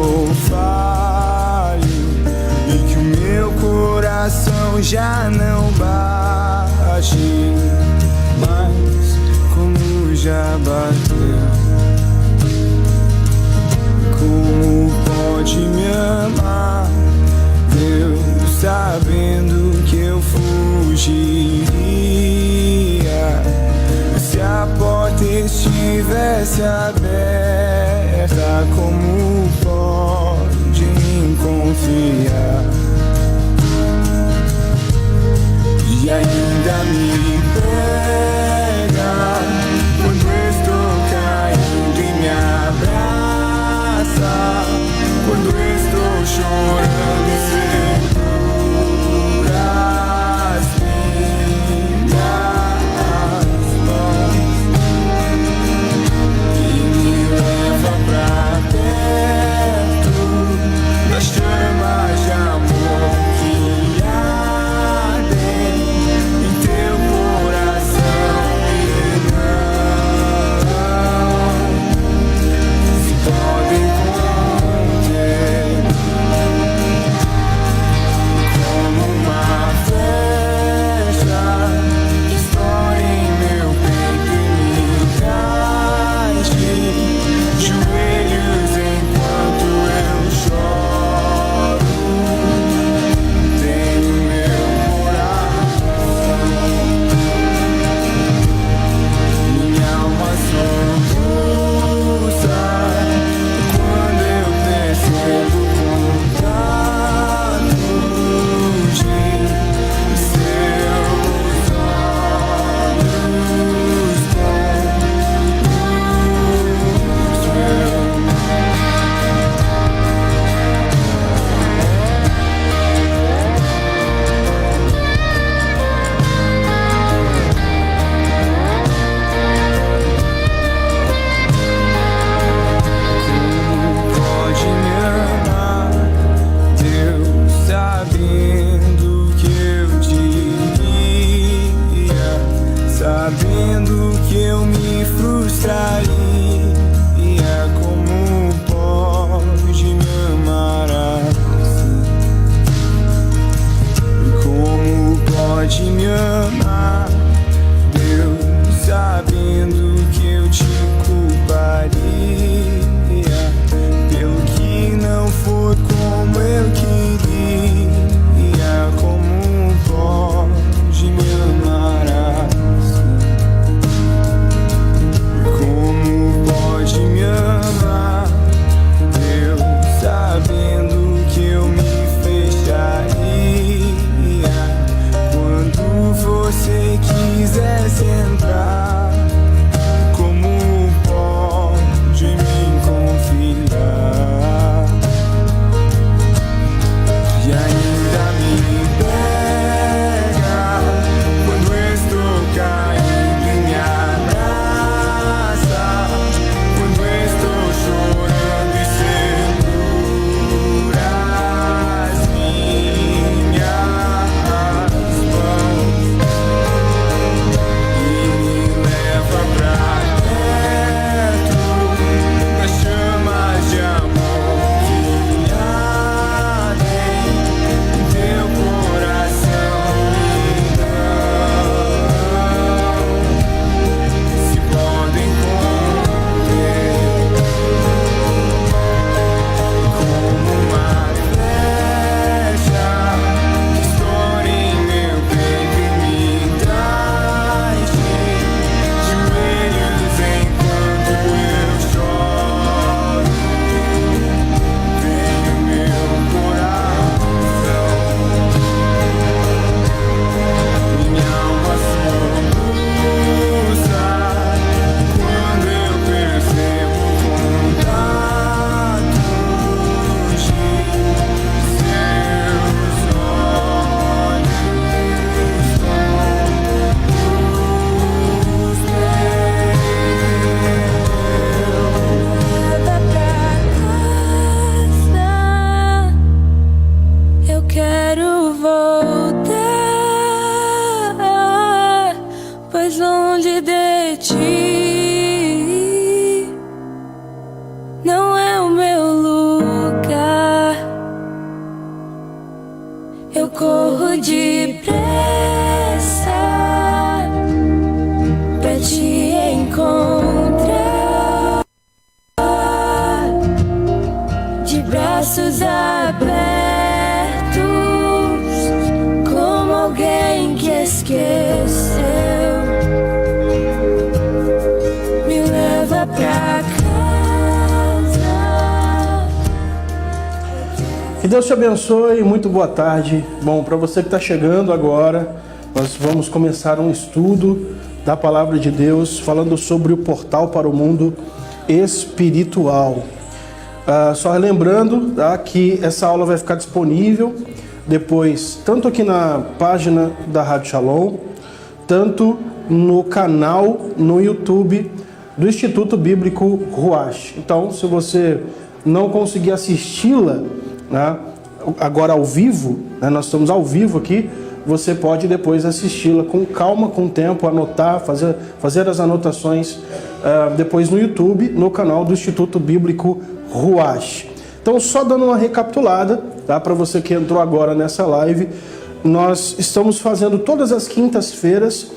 sou falho e que o meu coração já não bate mais como já bateu. Como pode me amar, Deus, sabendo que eu fugiria se a porta estivesse aberta? Como pode em confiar e ainda me pega quando estou caindo e me abraça quando estou chorando e segura as minhas mãos e corro depressa pra te encontrar, de braços abertos, como alguém que esqueceu. Me leva pra casa. Que Deus te abençoe, muito boa tarde. Bom, para você que está chegando agora, nós vamos começar um estudo da Palavra de Deus, falando sobre o portal para o mundo espiritual. Só lembrando, tá, que essa aula vai ficar disponível depois, tanto aqui na página da Rádio Shalom, tanto no canal no YouTube do Instituto Bíblico Ruach. Então, se você não conseguir assisti-la, né, agora ao vivo, né, nós estamos ao vivo aqui, você pode depois assisti-la com calma, com tempo, anotar, fazer as anotações depois no YouTube, no canal do Instituto Bíblico Ruach. Então, só dando uma recapitulada, tá, para você que entrou agora nessa live, nós estamos fazendo todas as quintas-feiras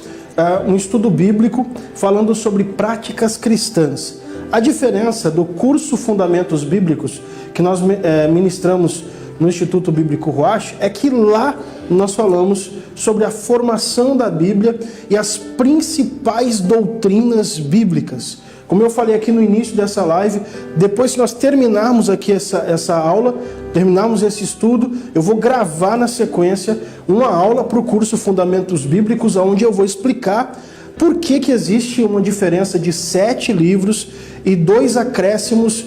um estudo bíblico falando sobre práticas cristãs. A diferença do curso Fundamentos Bíblicos que nós ministramos no Instituto Bíblico Ruach é que lá nós falamos sobre a formação da Bíblia e as principais doutrinas bíblicas. Como eu falei aqui no início dessa live, depois que nós terminarmos aqui essa aula, terminarmos esse estudo, eu vou gravar na sequência uma aula para o curso Fundamentos Bíblicos, onde eu vou explicar por que existe uma diferença de 7 livros e 2 acréscimos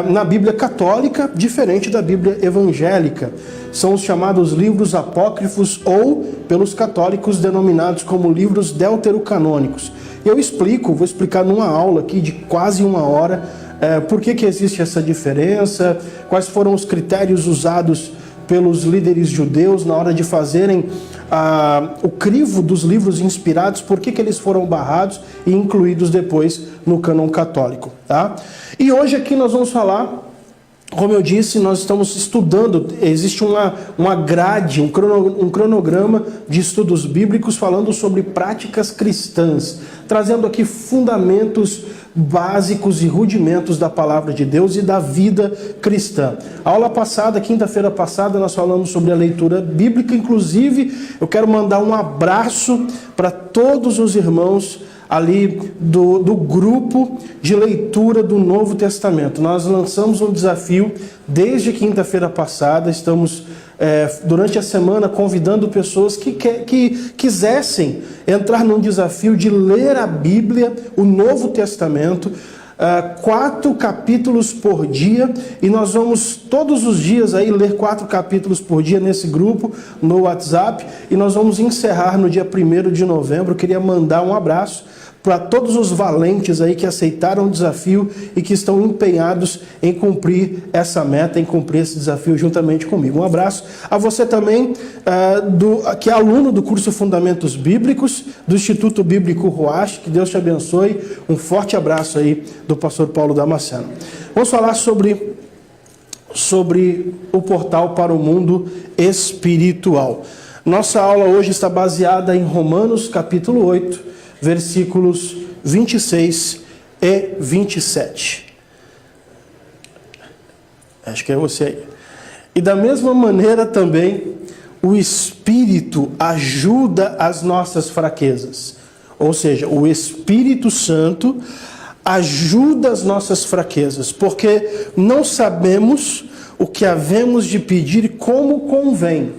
na Bíblia católica, diferente da Bíblia evangélica. São os chamados livros apócrifos, ou pelos católicos denominados como livros deuterocanônicos. Eu vou explicar numa aula aqui de quase 1 hora, por que existe essa diferença, quais foram os critérios usados pelos líderes judeus na hora de fazerem o crivo dos livros inspirados, por que eles foram barrados e incluídos depois no cânon católico, tá? E hoje aqui nós vamos falar, como eu disse, nós estamos estudando, existe uma grade, um cronograma de estudos bíblicos falando sobre práticas cristãs, trazendo aqui fundamentos básicos e rudimentos da palavra de Deus e da vida cristã. A aula passada, quinta-feira passada, nós falamos sobre a leitura bíblica. Inclusive, eu quero mandar um abraço para todos os irmãos ali do grupo de leitura do Novo Testamento. Nós lançamos um desafio desde quinta-feira passada, estamos durante a semana convidando pessoas que quisessem entrar num desafio de ler a Bíblia, o Novo Testamento, 4 capítulos por dia, e nós vamos todos os dias aí ler 4 capítulos por dia nesse grupo, no WhatsApp, e nós vamos encerrar no dia 1º de novembro. Eu queria mandar um abraço para todos os valentes aí que aceitaram o desafio e que estão empenhados em cumprir essa meta, em cumprir esse desafio juntamente comigo. Um abraço a você também, que é aluno do curso Fundamentos Bíblicos, do Instituto Bíblico Ruach. Que Deus te abençoe. Um forte abraço aí do pastor Paulo Damasceno. Vamos falar sobre o portal para o mundo espiritual. Nossa aula hoje está baseada em Romanos capítulo 8, versículos 26 e 27. Acho que é você aí. E da mesma maneira também, o Espírito ajuda as nossas fraquezas. Ou seja, o Espírito Santo ajuda as nossas fraquezas, porque não sabemos o que havemos de pedir como convém,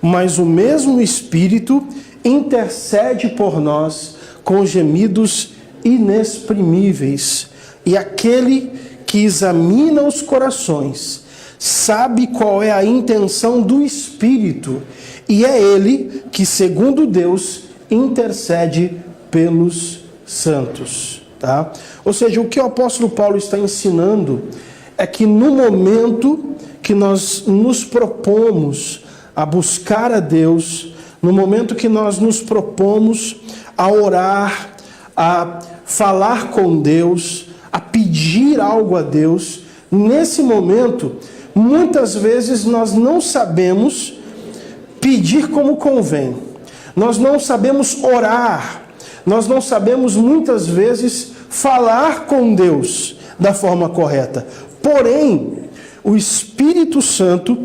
mas o mesmo Espírito intercede por nós com gemidos inexprimíveis. E aquele que examina os corações sabe qual é a intenção do Espírito, e é ele que, segundo Deus, intercede pelos santos. Tá? Ou seja, o que o apóstolo Paulo está ensinando é que no momento que nós nos propomos a buscar a Deus, no momento que nós nos propomos a orar, a falar com Deus, a pedir algo a Deus, nesse momento, muitas vezes nós não sabemos pedir como convém, nós não sabemos orar, nós não sabemos muitas vezes falar com Deus da forma correta. Porém, o Espírito Santo,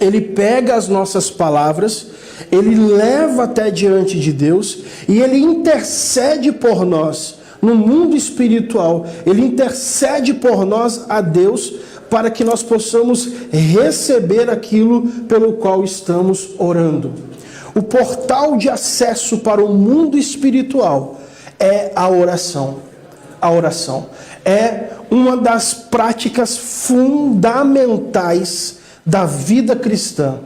ele pega as nossas palavras, ele leva até diante de Deus e ele intercede por nós no mundo espiritual. Ele intercede por nós a Deus para que nós possamos receber aquilo pelo qual estamos orando. O portal de acesso para o mundo espiritual é a oração. A oração é uma das práticas fundamentais da vida cristã.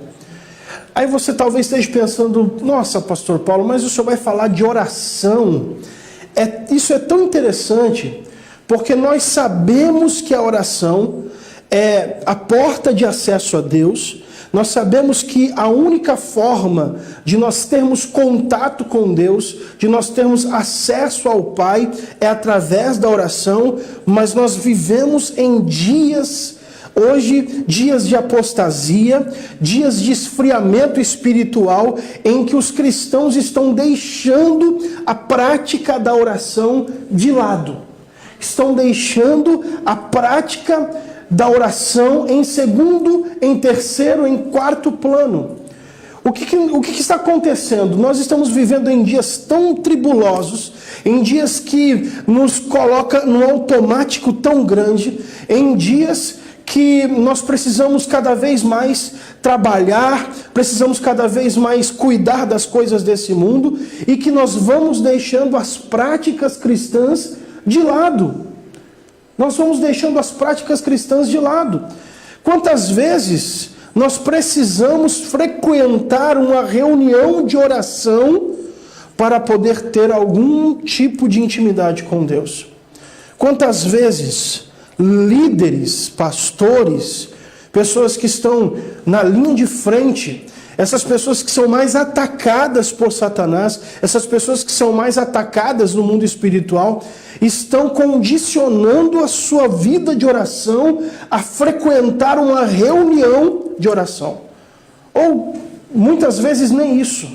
Aí você talvez esteja pensando, nossa, pastor Paulo, mas o senhor vai falar de oração. Isso é tão interessante, porque nós sabemos que a oração é a porta de acesso a Deus. Nós sabemos que a única forma de nós termos contato com Deus, de nós termos acesso ao Pai, é através da oração, mas nós vivemos em dias, hoje, dias de apostasia, dias de esfriamento espiritual, em que os cristãos estão deixando a prática da oração de lado. Estão deixando a prática da oração em segundo, em terceiro, em quarto plano. O que está acontecendo? Nós estamos vivendo em dias tão tribulosos, em dias que nos coloca num automático tão grande, em dias que nós precisamos cada vez mais trabalhar, precisamos cada vez mais cuidar das coisas desse mundo, e que nós vamos deixando as práticas cristãs de lado. Nós vamos deixando as práticas cristãs de lado. Quantas vezes nós precisamos frequentar uma reunião de oração para poder ter algum tipo de intimidade com Deus? Quantas vezes líderes, pastores, pessoas que estão na linha de frente, essas pessoas que são mais atacadas por Satanás, essas pessoas que são mais atacadas no mundo espiritual, estão condicionando a sua vida de oração a frequentar uma reunião de oração. Ou, muitas vezes, nem isso.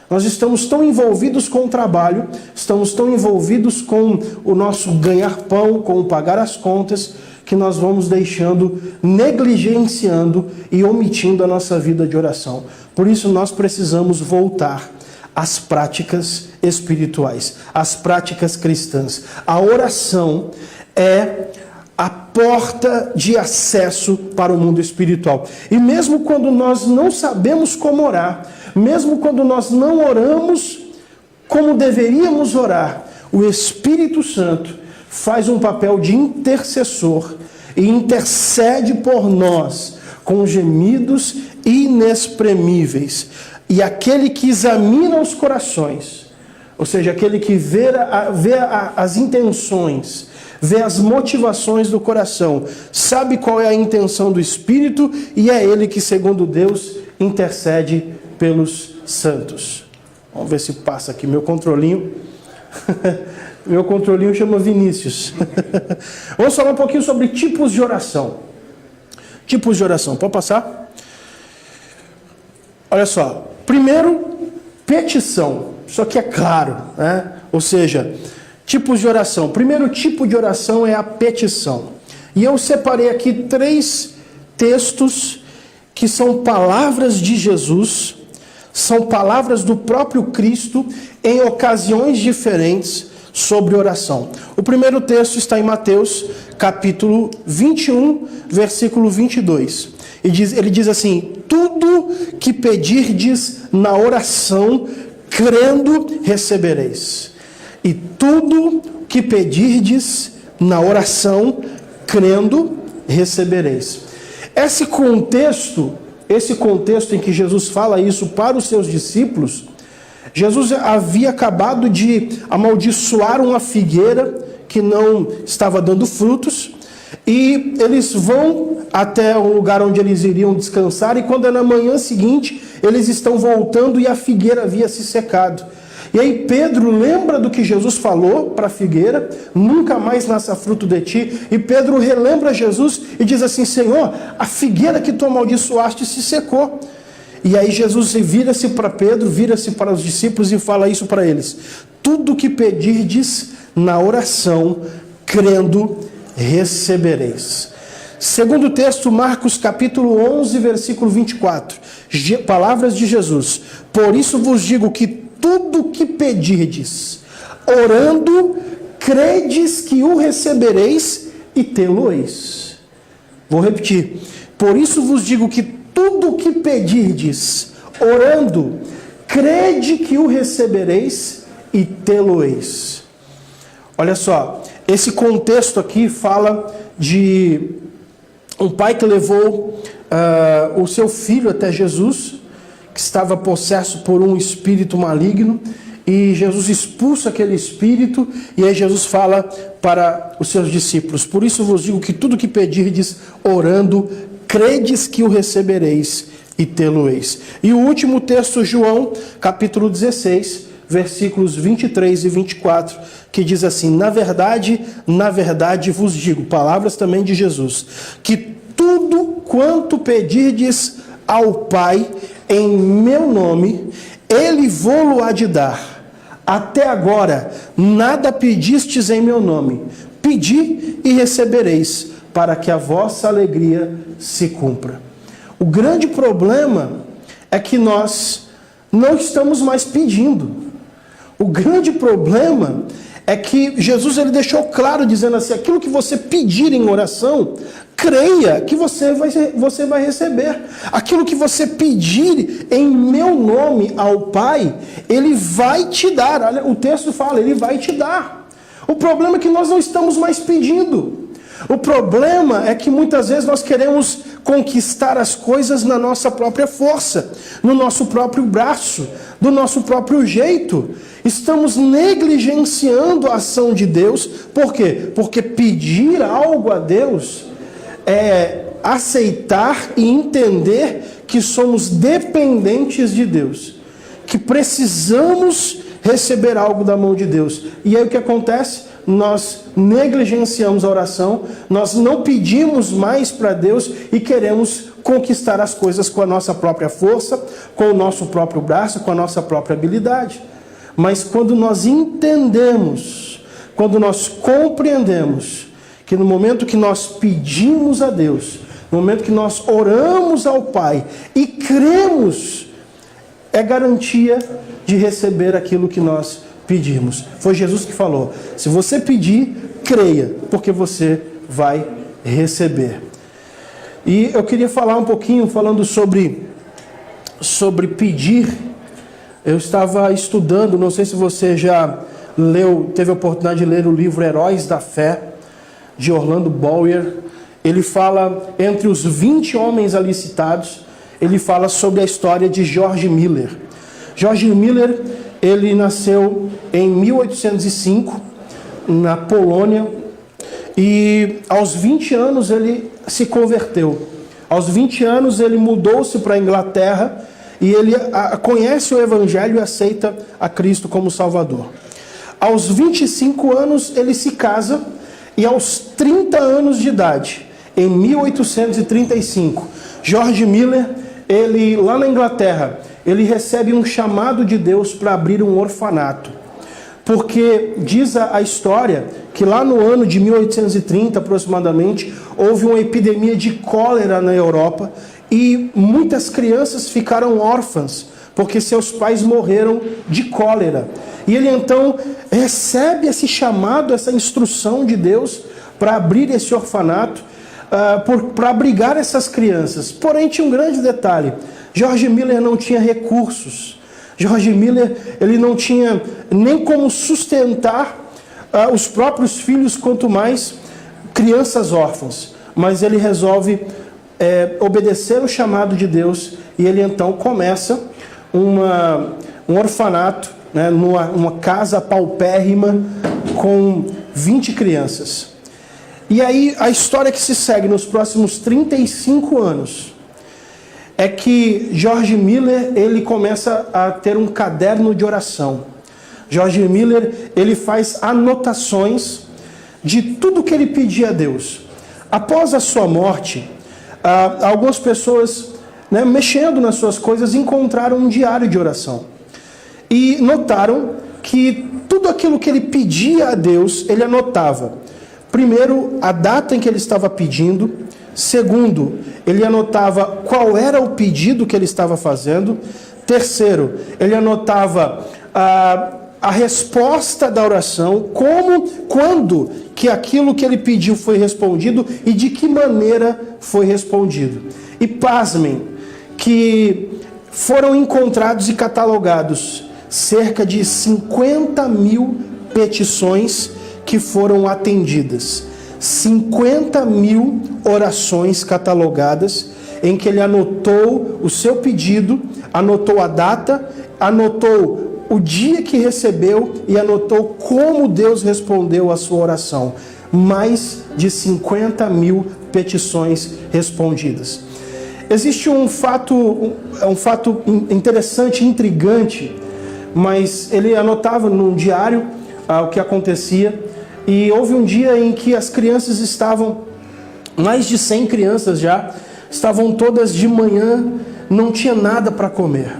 Nós estamos tão envolvidos com o trabalho, estamos tão envolvidos com o nosso ganhar pão, com o pagar as contas, que nós vamos deixando, negligenciando e omitindo a nossa vida de oração. Por isso nós precisamos voltar às práticas espirituais, às práticas cristãs. A oração é a porta de acesso para o mundo espiritual. E mesmo quando nós não sabemos como orar, mesmo quando nós não oramos como deveríamos orar, o Espírito Santo faz um papel de intercessor e intercede por nós com gemidos inexprimíveis. E aquele que examina os corações, ou seja, aquele que vê as intenções, vê as motivações do coração, sabe qual é a intenção do Espírito, e é ele que, segundo Deus, intercede pelos santos. Vamos ver se passa aqui meu controlinho. Meu controlinho chama Vinícius. Vamos falar um pouquinho sobre tipos de oração. Tipos de oração, pode passar? Olha só, primeiro, petição. Isso aqui é claro, né? Ou seja, tipos de oração. Primeiro tipo de oração é a petição. E eu separei aqui 3 textos que são palavras de Jesus, são palavras do próprio Cristo em ocasiões diferentes sobre oração. O primeiro texto está em Mateus, capítulo 21, versículo 22. Ele diz assim: tudo que pedirdes na oração, crendo, recebereis. E tudo que pedirdes na oração, crendo, recebereis. Esse contexto em que Jesus fala isso para os seus discípulos, Jesus havia acabado de amaldiçoar uma figueira que não estava dando frutos, e eles vão até o lugar onde eles iriam descansar, e quando é na manhã seguinte, eles estão voltando e a figueira havia se secado. E aí Pedro lembra do que Jesus falou para a figueira: nunca mais nasça fruto de ti. E Pedro relembra Jesus e diz assim: Senhor, a figueira que tu amaldiçoaste se secou. E aí Jesus vira-se para Pedro, vira-se para os discípulos e fala isso para eles: tudo que pedirdes na oração, crendo, recebereis. Segundo texto, Marcos capítulo 11, versículo 24. Palavras de Jesus: por isso vos digo que tudo que pedirdes, orando, credes que o recebereis e tê-lo-eis. Vou repetir. Por isso vos digo que tudo que pedirdes, orando, crede que o recebereis e tê-lo-eis. Olha só, esse contexto aqui fala de um pai que levou o seu filho até Jesus, que estava possesso por um espírito maligno, e Jesus expulsa aquele espírito, e aí Jesus fala para os seus discípulos: por isso vos digo que tudo que pedirdes, orando, credes que o recebereis e tê-lo-eis. E o último texto, João, capítulo 16, versículos 23 e 24, que diz assim: na verdade vos digo, palavras também de Jesus, que tudo quanto pedirdes ao Pai em meu nome, Ele vô-lo há de dar. Até agora nada pedistes em meu nome. Pedi e recebereis, para que a vossa alegria se cumpra. O grande problema é que nós não estamos mais pedindo. O grande problema é que Jesus ele deixou claro, dizendo assim: aquilo que você pedir em oração, creia que você vai receber. Aquilo que você pedir em meu nome ao Pai, Ele vai te dar. Olha, o texto fala, Ele vai te dar. O problema é que nós não estamos mais pedindo. O problema é que muitas vezes nós queremos conquistar as coisas na nossa própria força, no nosso próprio braço, do nosso próprio jeito. Estamos negligenciando a ação de Deus. Por quê? Porque pedir algo a Deus é aceitar e entender que somos dependentes de Deus, que precisamos receber algo da mão de Deus. E aí o que acontece? Nós negligenciamos a oração, nós não pedimos mais para Deus e queremos conquistar as coisas com a nossa própria força, com o nosso próprio braço, com a nossa própria habilidade. Mas quando nós entendemos, quando nós compreendemos que no momento que nós pedimos a Deus, no momento que nós oramos ao Pai e cremos, é garantia de receber aquilo que nós pedimos. Foi Jesus que falou: se você pedir, creia, porque você vai receber. E eu queria falar um pouquinho, falando sobre pedir. Eu estava estudando, não sei se você já teve a oportunidade de ler o livro Heróis da Fé, de Orlando Boyer. Ele fala, entre os 20 homens ali citados, ele fala sobre a história de George Miller. George Miller, ele nasceu em 1805, na Polônia, e aos 20 anos ele se converteu. Aos 20 anos ele mudou-se para a Inglaterra, e ele conhece o Evangelho e aceita a Cristo como Salvador. Aos 25 anos ele se casa, e aos 30 anos de idade, em 1835, George Miller, ele lá na Inglaterra, ele recebe um chamado de Deus para abrir um orfanato. Porque diz a história que lá no ano de 1830 aproximadamente, houve uma epidemia de cólera na Europa e muitas crianças ficaram órfãs, porque seus pais morreram de cólera. E ele então recebe esse chamado, essa instrução de Deus para abrir esse orfanato, para abrigar essas crianças. Porém, tinha um grande detalhe: George Miller não tinha recursos. George Miller, ele não tinha nem como sustentar os próprios filhos, quanto mais crianças órfãs. Mas ele resolve obedecer o chamado de Deus, e ele então começa um orfanato, né, numa casa paupérrima com 20 crianças. E aí a história que se segue nos próximos 35 anos é que George Miller, ele começa a ter um caderno de oração. George Miller, ele faz anotações de tudo que ele pedia a Deus. Após a sua morte, algumas pessoas mexendo nas suas coisas, encontraram um diário de oração. E notaram que tudo aquilo que ele pedia a Deus, ele anotava. Primeiro, a data em que ele estava pedindo. Segundo, ele anotava qual era o pedido que ele estava fazendo. Terceiro, ele anotava a resposta da oração, quando que aquilo que ele pediu foi respondido e de que maneira foi respondido. E pasmem, que foram encontrados e catalogados cerca de 50 mil petições que foram atendidas. 50 mil orações catalogadas, em que ele anotou o seu pedido, anotou a data, anotou o dia que recebeu e anotou como Deus respondeu a sua oração. Mais de 50 mil petições respondidas. Existe um fato interessante, intrigante, mas ele anotava num diário o que acontecia. E houve um dia em que as crianças estavam, mais de 100 crianças já, estavam todas de manhã, não tinha nada para comer.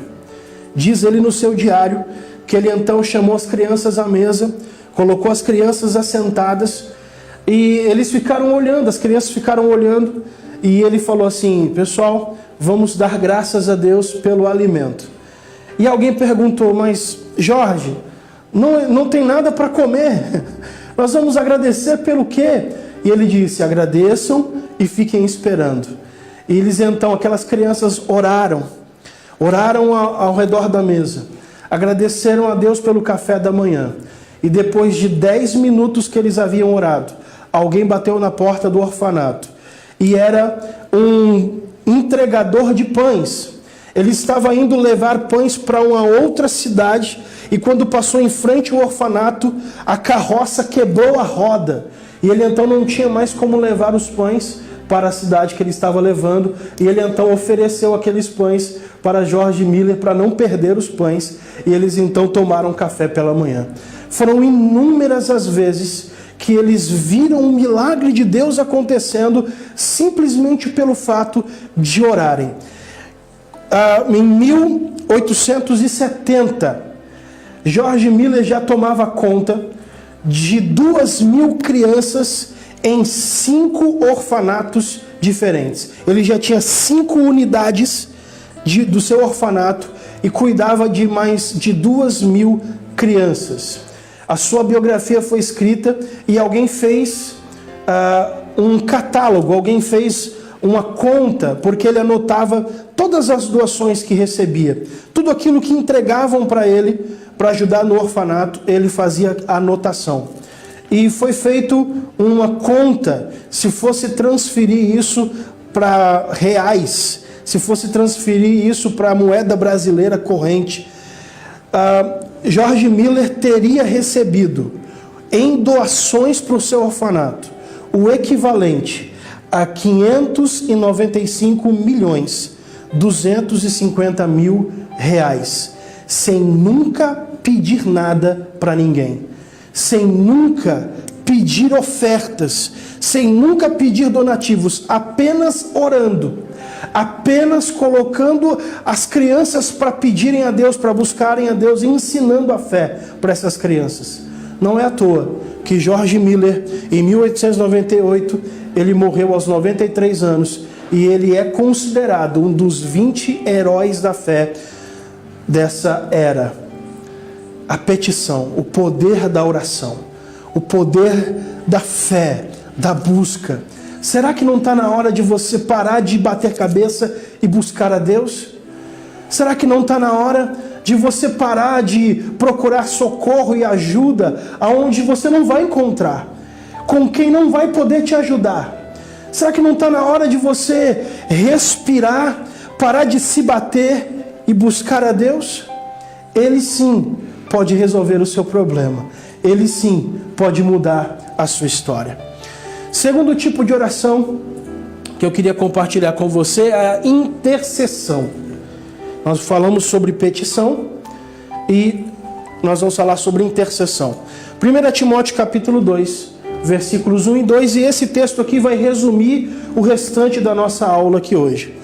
Diz ele no seu diário que ele então chamou as crianças à mesa, colocou as crianças assentadas e eles ficaram olhando, as crianças ficaram olhando e ele falou assim: pessoal, vamos dar graças a Deus pelo alimento. E alguém perguntou: mas Jorge, não tem nada para comer, nós vamos agradecer pelo quê? E ele disse: agradeçam e fiquem esperando. E eles então, aquelas crianças oraram ao redor da mesa, agradeceram a Deus pelo café da manhã. E depois de 10 minutos que eles haviam orado, alguém bateu na porta do orfanato. E era um entregador de pães. Ele estava indo levar pães para uma outra cidade. E quando passou em frente ao orfanato, a carroça quebrou a roda. E ele então não tinha mais como levar os pães para a cidade que ele estava levando. E ele então ofereceu aqueles pães para George Miller para não perder os pães. E eles então tomaram café pela manhã. Foram inúmeras as vezes que eles viram um milagre de Deus acontecendo simplesmente pelo fato de orarem. Em 1870, George Miller já tomava conta de 2.000 crianças em 5 orfanatos diferentes. Ele já tinha 5 unidades do seu orfanato e cuidava de mais de 2.000 crianças. A sua biografia foi escrita e alguém fez um catálogo, alguém fez uma conta, porque ele anotava todas as doações que recebia. Tudo aquilo que entregavam para ele, para ajudar no orfanato, ele fazia a anotação. E foi feito uma conta, se fosse transferir isso para reais, se fosse transferir isso para a moeda brasileira corrente, George Miller teria recebido em doações para o seu orfanato o equivalente a 595.250.000 reais, sem nunca pedir nada para ninguém, sem nunca pedir ofertas, sem nunca pedir donativos, apenas orando, apenas colocando as crianças para pedirem a Deus, para buscarem a Deus e ensinando a fé para essas crianças. Não é à toa que George Miller, em 1898, ele morreu aos 93 anos e ele é considerado um dos 20 heróis da fé dessa era. A petição, o poder da oração, o poder da fé, da busca. Será que não está na hora de você parar de bater cabeça e buscar a Deus? Será que não está na hora de você parar de procurar socorro e ajuda aonde você não vai encontrar, com quem não vai poder te ajudar? Será que não está na hora de você respirar, parar de se bater e buscar a Deus? Ele sim pode resolver o seu problema. Ele sim pode mudar a sua história. Segundo tipo de oração que eu queria compartilhar com você é a intercessão. Nós falamos sobre petição e nós vamos falar sobre intercessão. 1 Timóteo capítulo 2, versículos 1 e 2, e esse texto aqui vai resumir o restante da nossa aula aqui hoje.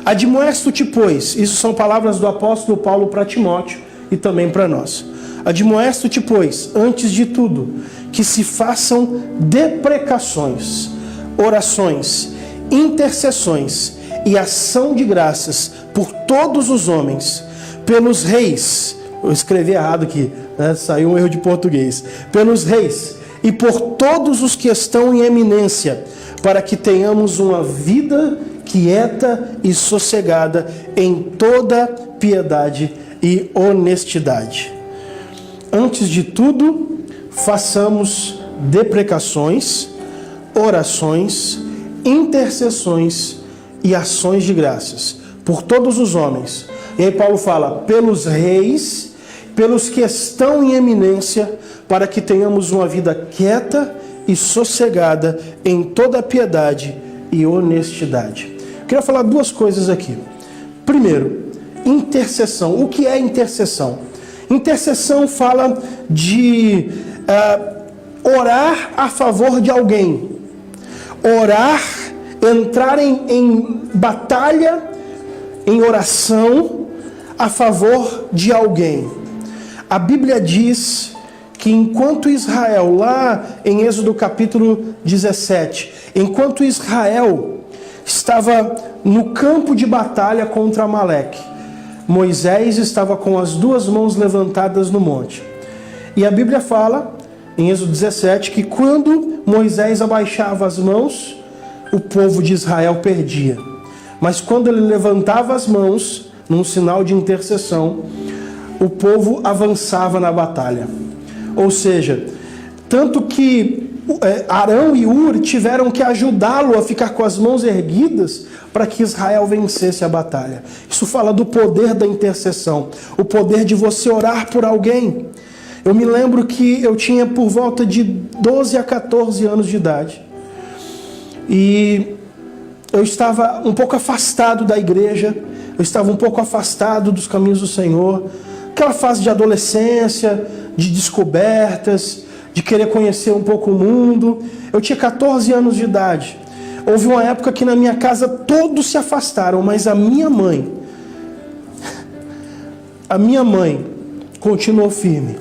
Admoesto-te, pois, isso são palavras do apóstolo Paulo para Timóteo e também para nós. Admoesto-te, pois, antes de tudo, que se façam deprecações, orações, intercessões e ação de graças por todos os homens, pelos reis, eu escrevi errado aqui, né? Saiu um erro de português, pelos reis e por todos os que estão em eminência, para que tenhamos uma vida quieta e sossegada em toda piedade e honestidade. Antes de tudo, façamos deprecações, orações, intercessões e ações de graças por todos os homens. E aí Paulo fala, pelos reis, pelos que estão em eminência, para que tenhamos uma vida quieta e sossegada em toda piedade e honestidade. Eu queria falar duas coisas aqui. Primeiro, intercessão. O que é intercessão? Intercessão fala de orar a favor de alguém. Orar, entrar em batalha, em oração a favor de alguém. A Bíblia diz que enquanto Israel, lá em Êxodo capítulo 17, enquanto Israel estava no campo de batalha contra Amaleque, Moisés estava com as duas mãos levantadas no monte. E a Bíblia fala, em Êxodo 17, que quando Moisés abaixava as mãos, o povo de Israel perdia. Mas quando ele levantava as mãos, num sinal de intercessão, o povo avançava na batalha. Ou seja, tanto que Arão e Ur tiveram que ajudá-lo a ficar com as mãos erguidas para que Israel vencesse a batalha. Isso fala do poder da intercessão, o poder de você orar por alguém. Eu me lembro que eu tinha por volta de 12 a 14 anos de idade. E eu estava um pouco afastado da igreja, eu estava um pouco afastado dos caminhos do Senhor. Aquela fase de adolescência, de descobertas, de querer conhecer um pouco o mundo. Eu tinha 14 anos de idade. Houve uma época que na minha casa todos se afastaram, mas a minha mãe continuou firme.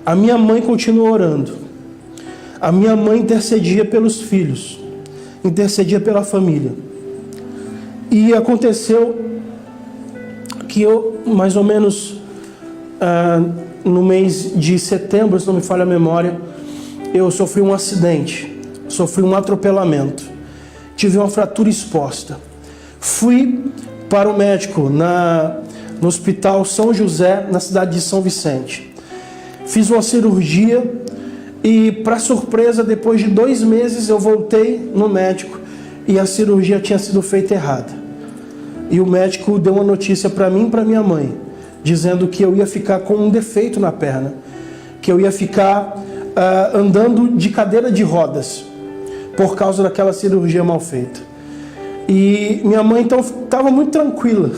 A minha mãe continuou orando. A minha mãe intercedia pelos filhos, intercedia pela família. E aconteceu que eu, mais ou menos no mês de setembro, se não me falha a memória, eu sofri um acidente, sofri um atropelamento, tive uma fratura exposta. Fui para o médico no Hospital São José, na cidade de São Vicente. Fiz uma cirurgia e, para surpresa, depois de 2 meses eu voltei no médico e a cirurgia tinha sido feita errada. E o médico deu uma notícia para mim e para minha mãe, dizendo que eu ia ficar com um defeito na perna, que eu ia ficar andando de cadeira de rodas por causa daquela cirurgia mal feita. E minha mãe então estava muito tranquila.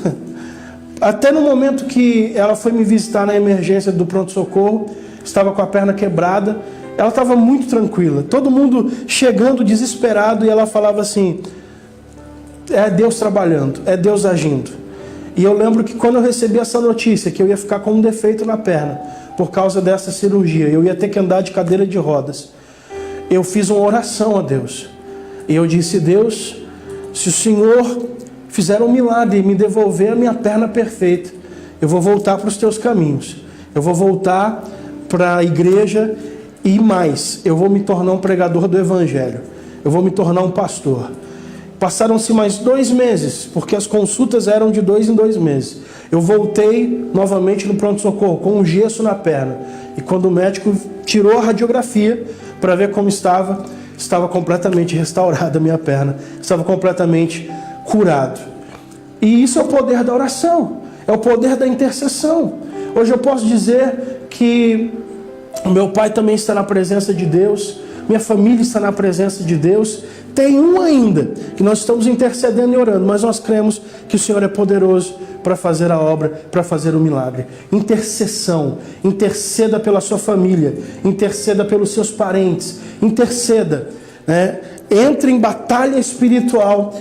Até no momento que ela foi me visitar na emergência do pronto-socorro, estava com a perna quebrada, ela estava muito tranquila. Todo mundo chegando desesperado e ela falava assim, é Deus trabalhando, é Deus agindo. E eu lembro que quando eu recebi essa notícia, que eu ia ficar com um defeito na perna, por causa dessa cirurgia, eu ia ter que andar de cadeira de rodas, eu fiz uma oração a Deus. E eu disse, Deus, se o Senhor fizer um milagre e me devolver a minha perna perfeita, eu vou voltar para os teus caminhos. Eu vou voltar para a igreja e mais, eu vou me tornar um pregador do Evangelho. Eu vou me tornar um pastor. Passaram-se mais 2 meses, porque as consultas eram de 2 em 2 meses. Eu voltei novamente no pronto-socorro, com um gesso na perna. E quando o médico tirou a radiografia para ver como estava completamente restaurada a minha perna. Estava completamente curado. E isso é o poder da oração, é o poder da intercessão. Hoje eu posso dizer que o meu pai também está na presença de Deus, minha família está na presença de Deus. Tem um ainda, que nós estamos intercedendo e orando, mas nós cremos que o Senhor é poderoso para fazer a obra, para fazer o milagre. Intercessão, interceda pela sua família, interceda pelos seus parentes, interceda, né? Entre em batalha espiritual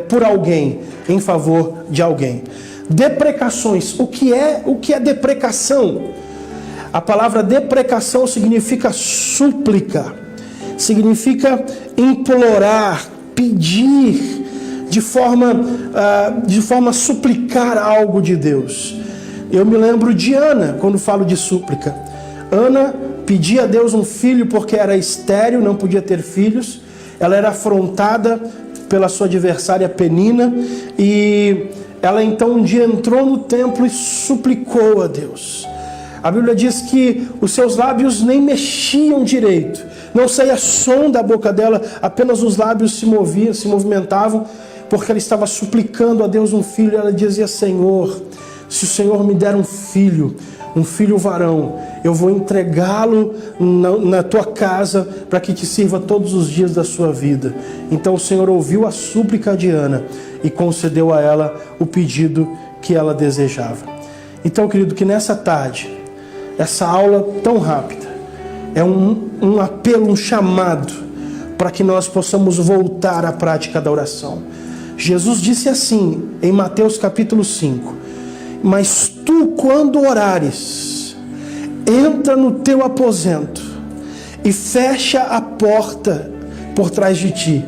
por alguém, em favor de alguém. Deprecações. O que é deprecação? A palavra deprecação significa súplica, significa implorar, pedir, de forma a suplicar algo de Deus. Eu me lembro de Ana, quando falo de súplica. Ana pedia a Deus um filho porque era estéril, não podia ter filhos. Ela era afrontada pela sua adversária Penina e ela então um dia entrou no templo e suplicou a Deus. A Bíblia diz que os seus lábios nem mexiam direito, não saía som da boca dela, apenas os lábios se movimentavam, porque ela estava suplicando a Deus um filho. Ela dizia: Senhor, se o Senhor me der um filho varão, eu vou entregá-lo na tua casa para que te sirva todos os dias da sua vida. Então o Senhor ouviu a súplica de Ana e concedeu a ela o pedido que ela desejava. Então, querido, que nessa tarde, essa aula tão rápida, é um apelo, um chamado para que nós possamos voltar à prática da oração. Jesus disse assim em Mateus capítulo 5: mas tu, quando orares, entra no teu aposento e fecha a porta por trás de ti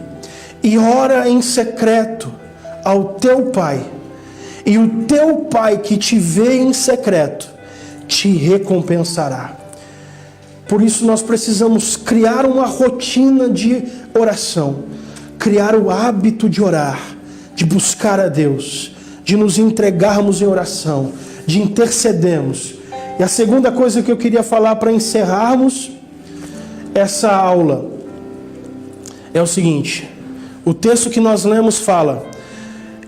e ora em secreto ao teu Pai, e o teu Pai que te vê em secreto te recompensará. Por isso nós precisamos criar uma rotina de oração, criar o hábito de orar, de buscar a Deus, de nos entregarmos em oração, de intercedermos. E a segunda coisa que eu queria falar para encerrarmos essa aula é o seguinte: o texto que nós lemos fala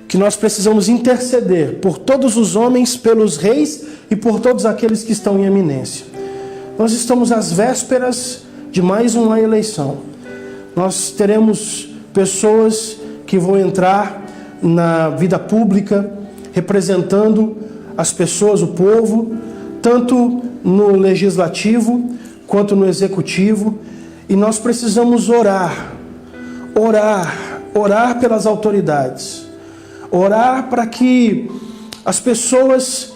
que nós precisamos interceder por todos os homens, pelos reis e por todos aqueles que estão em eminência. Nós estamos às vésperas de mais uma eleição. Nós teremos pessoas que vão entrar na vida pública representando as pessoas, o povo, tanto no legislativo quanto no executivo, e nós precisamos orar pelas autoridades, orar para que as pessoas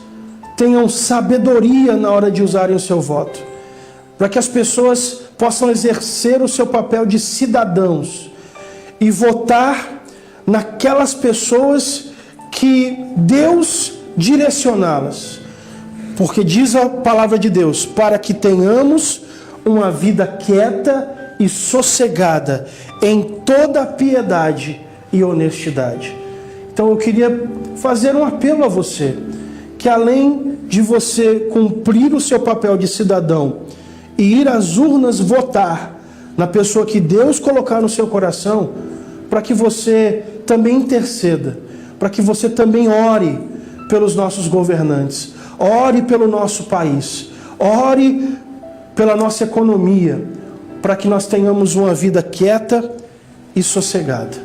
tenham sabedoria na hora de usarem o seu voto, para que as pessoas possam exercer o seu papel de cidadãos e votar naquelas pessoas que Deus direcioná-las. Porque diz a palavra de Deus, para que tenhamos uma vida quieta e sossegada em toda piedade e honestidade. Então eu queria fazer um apelo a você, que além de você cumprir o seu papel de cidadão e ir às urnas votar na pessoa que Deus colocar no seu coração, para que você também interceda, para que você também ore pelos nossos governantes, ore pelo nosso país, ore pela nossa economia, para que nós tenhamos uma vida quieta e sossegada.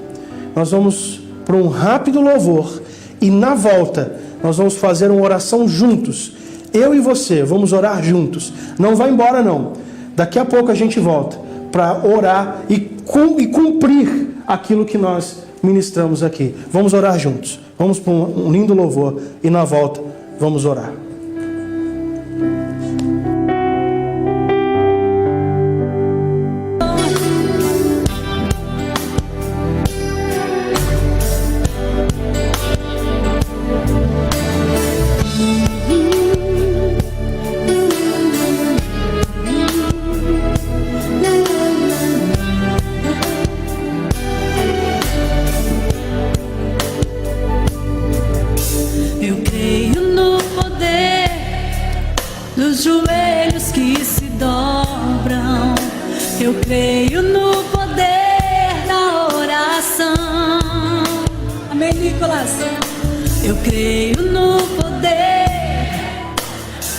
Nós vamos para um rápido louvor e na volta nós vamos fazer uma oração juntos. Eu e você vamos orar juntos. Não vai embora não. Daqui a pouco a gente volta para orar e cumprir aquilo que nós ministramos aqui. Vamos orar juntos. Vamos para um lindo louvor e na volta vamos orar.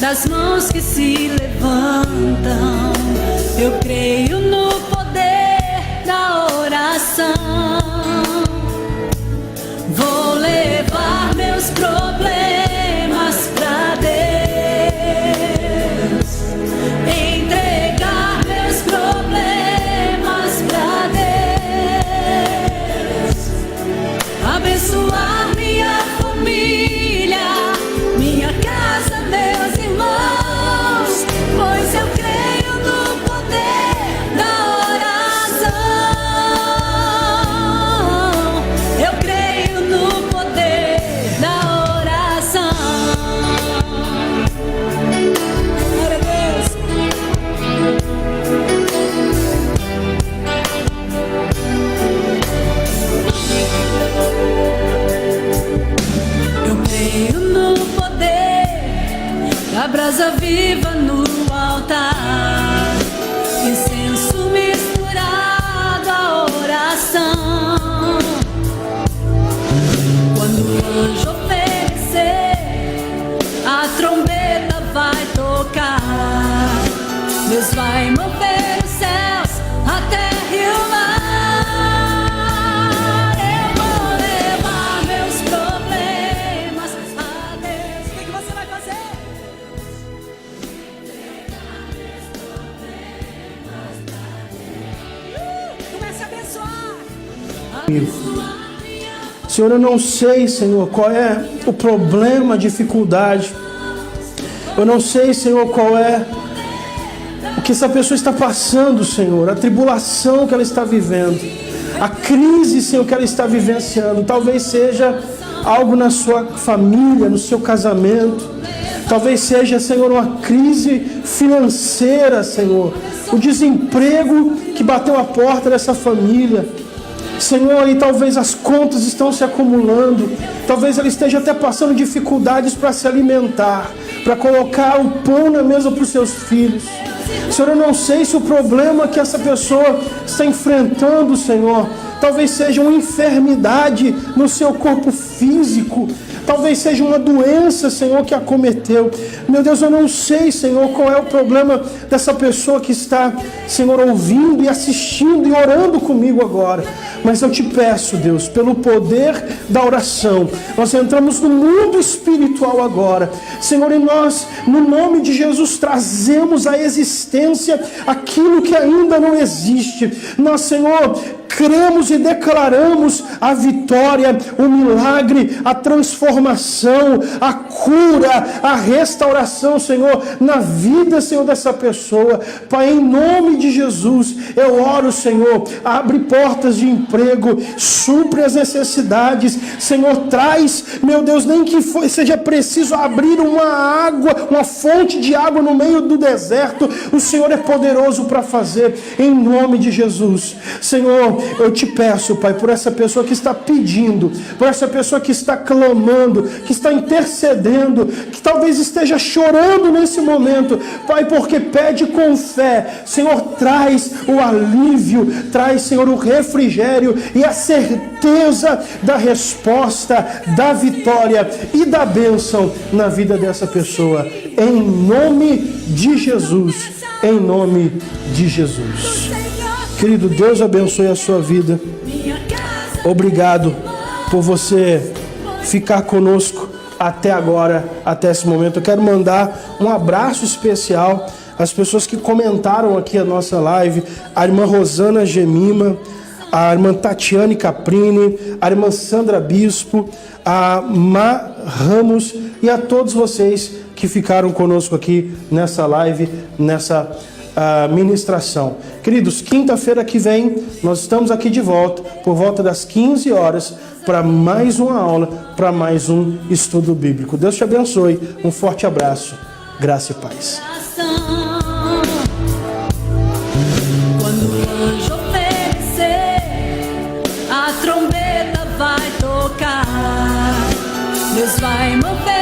Das mãos que se levantam, eu creio no poder da oração. Vou levar meus problemas pra Deus, entregar meus problemas pra Deus. brasa viva no altar, incenso misturado à oração. Quando o anjo oferecer, a trombeta vai tocar. Deus vai mover os céus, a terra e o mar. Eu vou levar meus problemas a Deus. O que você vai fazer? Comece a abençoar. Senhor, eu não sei, Senhor, qual é o problema, a dificuldade. Eu não sei, Senhor, qual é o que essa pessoa está passando, Senhor, a tribulação que ela está vivendo, a crise, Senhor, que ela está vivenciando. Talvez seja algo na sua família, no seu casamento. Talvez seja, Senhor, uma crise financeira, Senhor. O desemprego que bateu a porta dessa família. Senhor, e talvez as contas estão se acumulando. Talvez ela esteja até passando dificuldades para se alimentar, para colocar o pão na mesa para os seus filhos. Senhor, eu não sei se o problema que essa pessoa está enfrentando, Senhor, talvez seja uma enfermidade no seu corpo físico. Talvez seja uma doença, Senhor, que acometeu. Meu Deus, eu não sei, Senhor, qual é o problema dessa pessoa que está, Senhor, ouvindo e assistindo e orando comigo agora. Mas eu te peço, Deus, pelo poder da oração, nós entramos no mundo espiritual agora. Senhor, e nós, no nome de Jesus, trazemos à existência aquilo que ainda não existe. Nós, Senhor, cremos e declaramos a vitória, o milagre, a transformação, a cura, a restauração, Senhor, na vida, Senhor, dessa pessoa. Pai, em nome de Jesus, eu oro, Senhor, abre portas de emprego, supre as necessidades, Senhor, traz, meu Deus, nem que seja preciso abrir uma fonte de água no meio do deserto, o Senhor é poderoso para fazer, em nome de Jesus. Senhor, eu te peço, Pai, por essa pessoa que está pedindo, por essa pessoa que está clamando, que está intercedendo, que talvez esteja chorando nesse momento, Pai, porque pede com fé. Senhor, traz o alívio, traz, Senhor, o refrigério e a certeza da resposta, da vitória e da bênção na vida dessa pessoa, em nome de Jesus, em nome de Jesus. Querido, Deus abençoe a sua vida. Obrigado por você ficar conosco até agora, até esse momento. Eu quero mandar um abraço especial às pessoas que comentaram aqui a nossa live. A irmã Rosana Gemima, a irmã Tatiane Caprini, a irmã Sandra Bispo, a Má Ramos e a todos vocês que ficaram conosco aqui nessa live, nessa ministração. Queridos, quinta-feira que vem nós estamos aqui de volta por volta das 15 horas para mais uma aula, para mais um estudo bíblico. Deus te abençoe. Um forte abraço. Graça e paz. Quando o anjo oferecer, a trombeta vai tocar. Deus vai mover